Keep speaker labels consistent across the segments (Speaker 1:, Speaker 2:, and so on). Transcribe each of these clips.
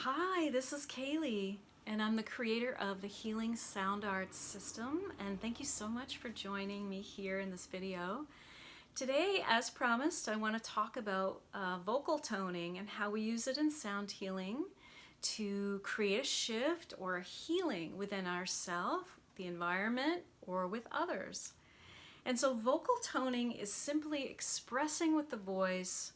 Speaker 1: Hi, this is Kaylee, and I'm the creator of the Healing Sound Arts System, and thank you so much for joining me here in this video. Today, as promised, I want to talk about vocal toning and how we use it in sound healing to create a shift or a healing within ourselves, the environment, or with others. And so vocal toning is simply expressing with the voice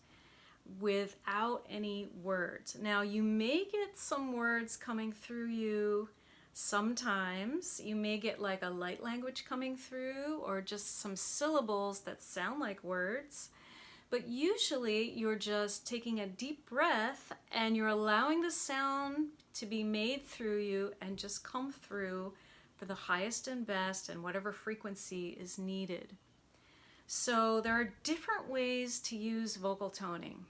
Speaker 1: without any words. Now, you may get some words coming through you sometimes. You may get like a light language coming through or just some syllables that sound like words. But usually you're just taking a deep breath and you're allowing the sound to be made through you and just come through for the highest and best and whatever frequency is needed. So there are different ways to use vocal toning.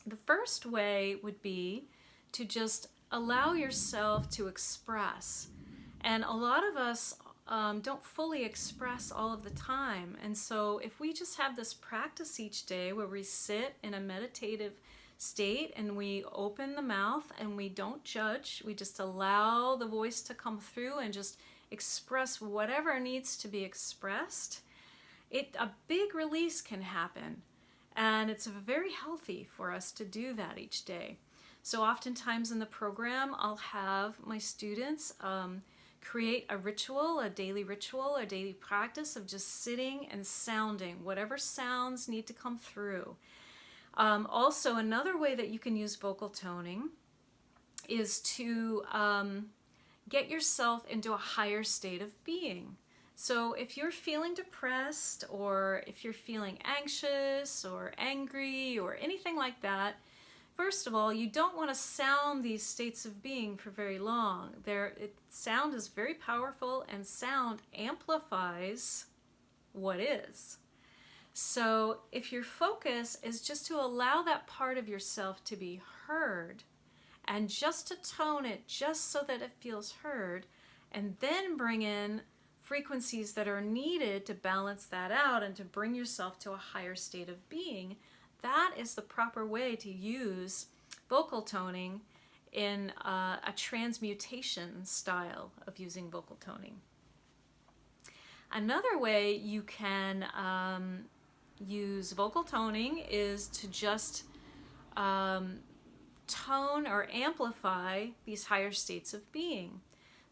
Speaker 1: The first way would be to just allow yourself to express. And a lot of us don't fully express all of the time. And so if we just have this practice each day where we sit in a meditative state and we open the mouth and we don't judge, we just allow the voice to come through and just express whatever needs to be expressed, a big release can happen. And it's very healthy for us to do that each day. So oftentimes in the program, I'll have my students create a ritual, a daily practice of just sitting and sounding, whatever sounds need to come through. Also, another way that you can use vocal toning is to get yourself into a higher state of being. So if you're feeling depressed or if you're feeling anxious or angry or anything like that, first of all, you don't want to sound these states of being for very long. Sound is very powerful and sound amplifies what is. So if your focus is just to allow that part of yourself to be heard and just to tone it just so that it feels heard, and then bring in frequencies that are needed to balance that out and to bring yourself to a higher state of being, that is the proper way to use vocal toning in a transmutation style of using vocal toning. Another way you can use vocal toning is to just tone or amplify these higher states of being.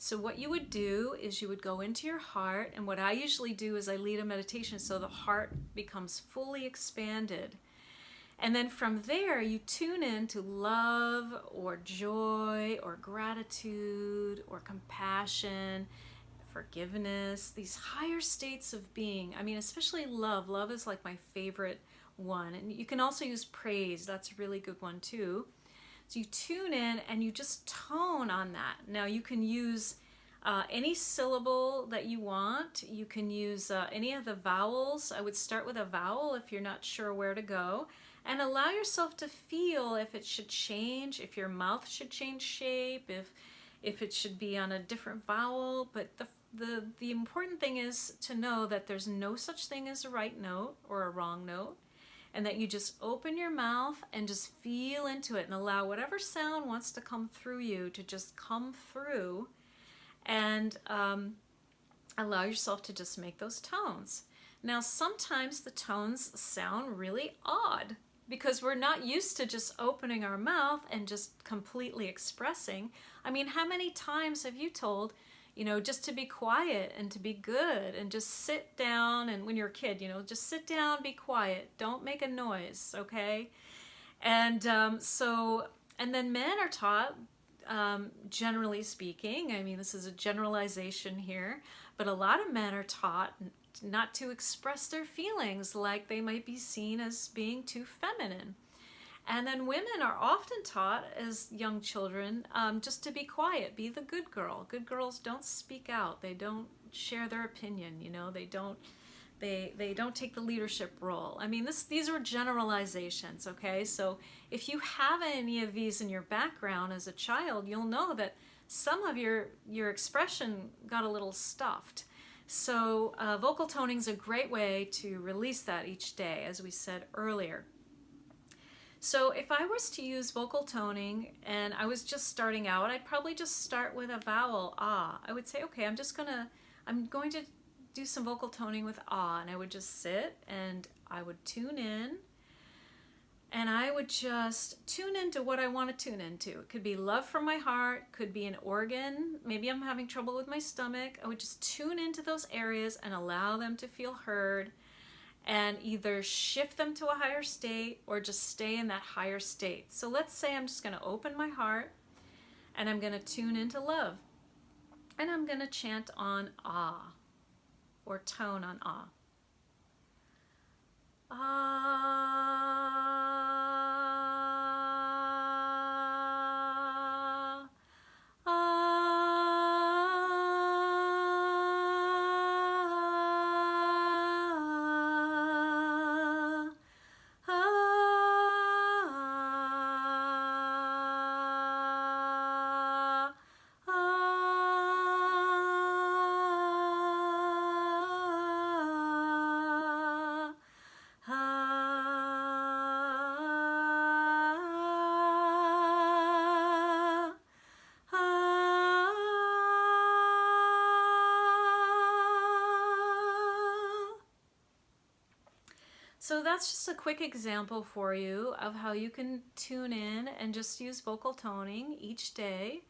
Speaker 1: So what you would do is you would go into your heart, and what I usually do is I lead a meditation so the heart becomes fully expanded. And then from there you tune in to love or joy or gratitude or compassion, forgiveness, these higher states of being. I mean, especially love. Love is like my favorite one. And you can also use praise. That's a really good one too. So you tune in and you just tone on that. Now you can use any syllable that you want. You can use any of the vowels. I would start with a vowel if you're not sure where to go. And allow yourself to feel if it should change, if your mouth should change shape, if it should be on a different vowel. But the important thing is to know that there's no such thing as a right note or a wrong note. And that you just open your mouth and just feel into it and allow whatever sound wants to come through you to just come through, and allow yourself to just make those tones. Now, sometimes the tones sound really odd because we're not used to just opening our mouth and just completely expressing. I mean, how many times have you told, just to be quiet and to be good and just sit down, and when you're a kid, just sit down, be quiet, don't make a noise, okay? And and then men are taught, generally speaking, I mean, this is a generalization here, but a lot of men are taught not to express their feelings, like they might be seen as being too feminine. And then women are often taught as young children just to be quiet, be the good girl. Good girls don't speak out. They don't share their opinion. They don't take the leadership role. I mean, these are generalizations, okay? So if you have any of these in your background as a child, you'll know that some of your expression got a little stuffed. So vocal toning is a great way to release that each day, as we said earlier. So if I was to use vocal toning and I was just starting out, I'd probably just start with a vowel, ah. I would say, okay, I'm going to do some vocal toning with ah, and I would just sit and I would tune in, and I would just tune into what I want to tune into. It could be love from my heart, could be an organ, maybe I'm having trouble with my stomach. I would just tune into those areas and allow them to feel heard, and either shift them to a higher state or just stay in that higher state. So let's say I'm just going to open my heart and I'm going to tune into love. And I'm going to chant on ah, or tone on ah. Ah, ah, ah. So that's just a quick example for you of how you can tune in and just use vocal toning each day.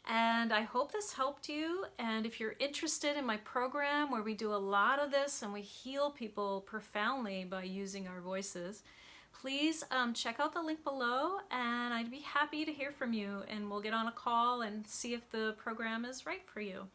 Speaker 1: And I hope this helped you. And if you're interested in my program where we do a lot of this and we heal people profoundly by using our voices, please check out the link below, and I'd be happy to hear from you, and we'll get on a call and see if the program is right for you.